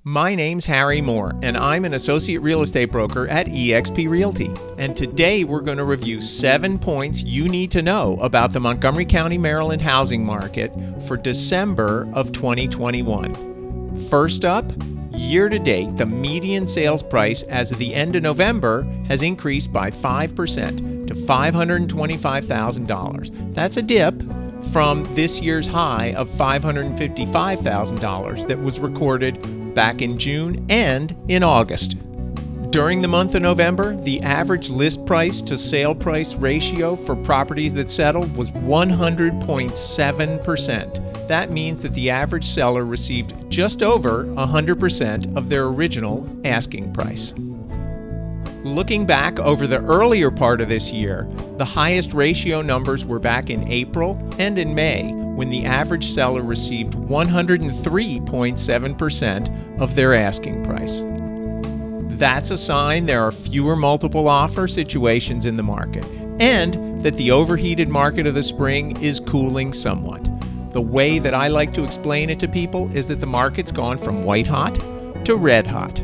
My name's Harry Moore, and I'm an associate real estate broker at eXp Realty. And today we're going to review 7 points you need to know about the Montgomery County, Maryland housing market for December of 2021. First up, year to date, the median sales price as of the end of November has increased by 5% to $525,000. That's a dip from this year's high of $555,000 that was recorded back in June and in August. During the month of November, the average list price to sale price ratio for properties that settled was 100.7%. That means that the average seller received just over 100% of their original asking price. Looking back over the earlier part of this year, the highest ratio numbers were back in April and in May, when the average seller received 103.7% of their asking price. That's a sign there are fewer multiple offer situations in the market, and that the overheated market of the spring is cooling somewhat. The way that I like to explain it to people is that the market's gone from white hot to red hot.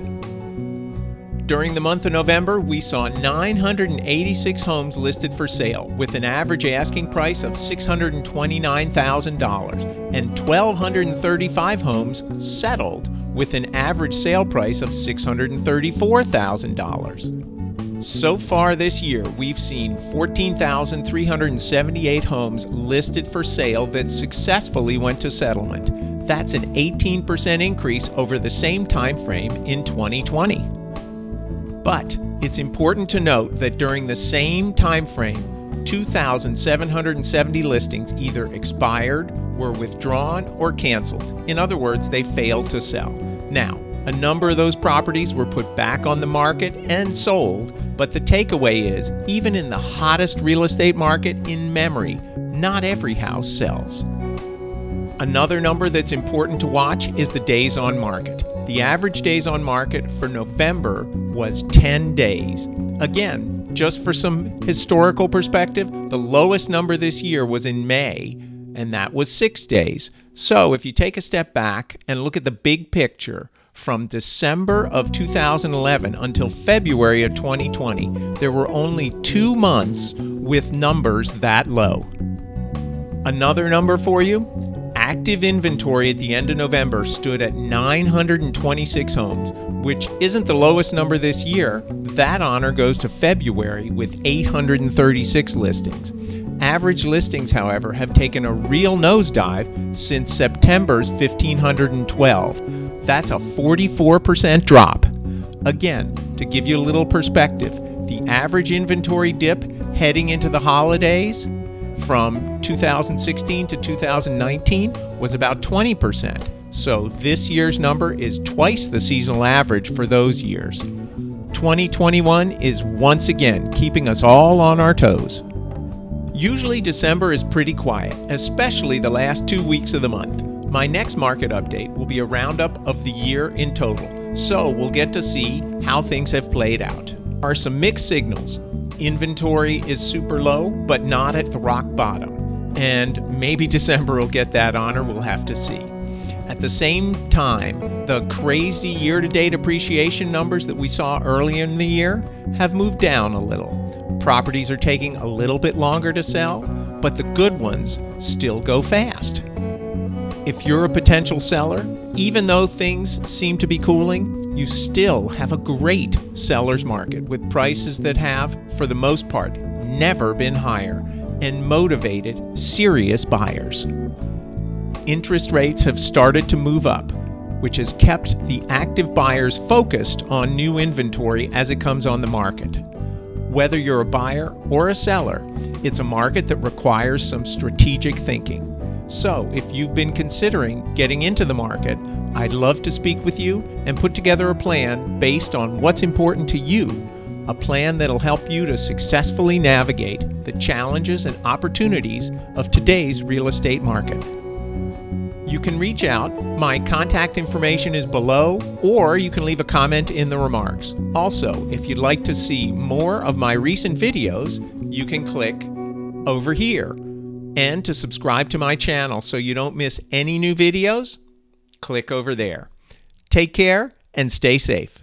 During the month of November, we saw 986 homes listed for sale with an average asking price of $629,000 and 1,235 homes settled with an average sale price of $634,000. So far this year, we've seen 14,378 homes listed for sale that successfully went to settlement. That's an 18% increase over the same time frame in 2020. But it's important to note that during the same time frame, 2,770 listings either expired, were withdrawn, or canceled. In other words, they failed to sell. Now, a number of those properties were put back on the market and sold, but the takeaway is, even in the hottest real estate market in memory, not every house sells. Another number that's important to watch is the days on market. The average days on market for November was 10 days. Again, just for some historical perspective, the lowest number this year was in May, and that was 6 days. So if you take a step back and look at the big picture, from December of 2011 until February of 2020, there were only 2 months with numbers that low. Another number for you? Active inventory at the end of November stood at 926 homes, which isn't the lowest number this year. That honor goes to February with 836 listings. Average listings, however, have taken a real nosedive since September's 1,512. That's a 44% drop. Again, to give you a little perspective, the average inventory dip heading into the holidays from 2016 to 2019 was about 20%. So this year's number is twice the seasonal average for those years. 2021 is once again keeping us all on our toes. Usually December is pretty quiet, especially the last 2 weeks of the month. My next market update will be a roundup of the year in total, so we'll get to see how things have played out. There are some mixed signals. Inventory is super low, but not at the rock bottom. And maybe December will get that honor, we'll have to see. At the same time, the crazy year-to-date appreciation numbers that we saw earlier in the year have moved down a little. Properties are taking a little bit longer to sell, but the good ones still go fast. If you're a potential seller, even though things seem to be cooling, you still have a great seller's market with prices that have, for the most part, never been higher and motivated, serious buyers. Interest rates have started to move up, which has kept the active buyers focused on new inventory as it comes on the market. Whether you're a buyer or a seller, it's a market that requires some strategic thinking. So if you've been considering getting into the market, I'd love to speak with you and put together a plan based on what's important to you, a plan that'll help you to successfully navigate the challenges and opportunities of today's real estate market. You can reach out. My contact information is below, or you can leave a comment in the remarks. Also, if you'd like to see more of my recent videos, you can click over here. And to subscribe to my channel so you don't miss any new videos, click over there. Take care and stay safe.